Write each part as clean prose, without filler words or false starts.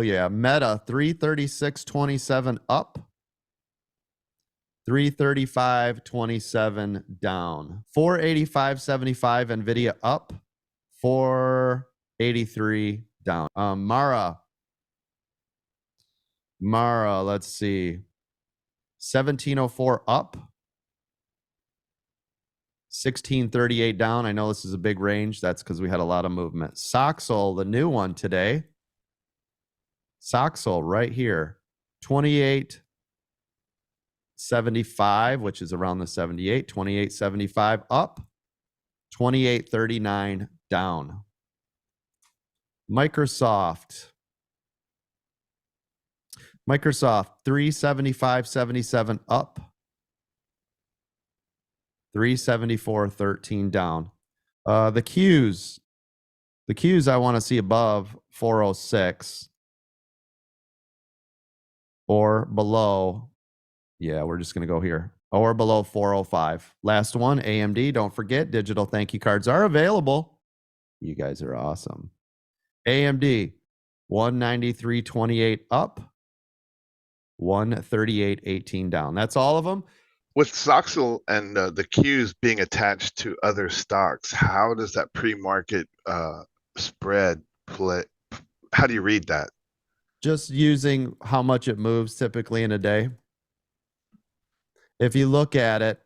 yeah. Meta 336.27 up. 335.27 down. 485.75 Nvidia up. 483 down. Mara, let's see. 1704 up. 1638 down. I know this is a big range. That's because we had a lot of movement. Soxel, the new one today. Soxel right here. 28.75, which is around the 78. 28.75 up. 28.39 down. Microsoft 375.77 up. 374.13 down. The Qs I want to see above 406 or below. Yeah, we're just going to go here. Or below 405. Last one, AMD. Don't forget, digital thank you cards are available. You guys are awesome. AMD 193.28 up. 138.18 down. That's all of them. With Soxel and the Qs being attached to other stocks, how does that pre-market spread play? How do you read that? Just using how much it moves typically in a day. If you look at it,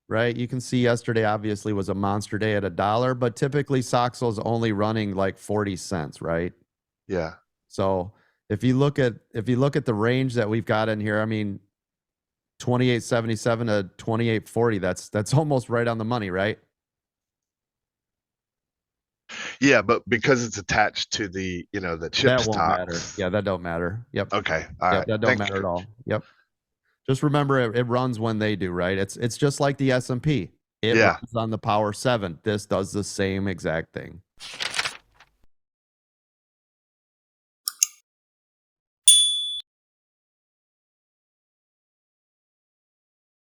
right, you can see yesterday obviously was a monster day at $1, but typically Soxel's only running like 40 cents, right? Yeah. So if you look at the range that we've got in here, I mean, 28.77 to 28.40, that's almost right on the money, right? Yeah, but because it's attached to the, the chip That won't matter. stocks. Yeah, that don't matter. Yep. Okay. All right. That don't matter at all. Yep. Just remember it runs when they do, right? It's just like the S&P. It runs on the Power 7. This does the same exact thing.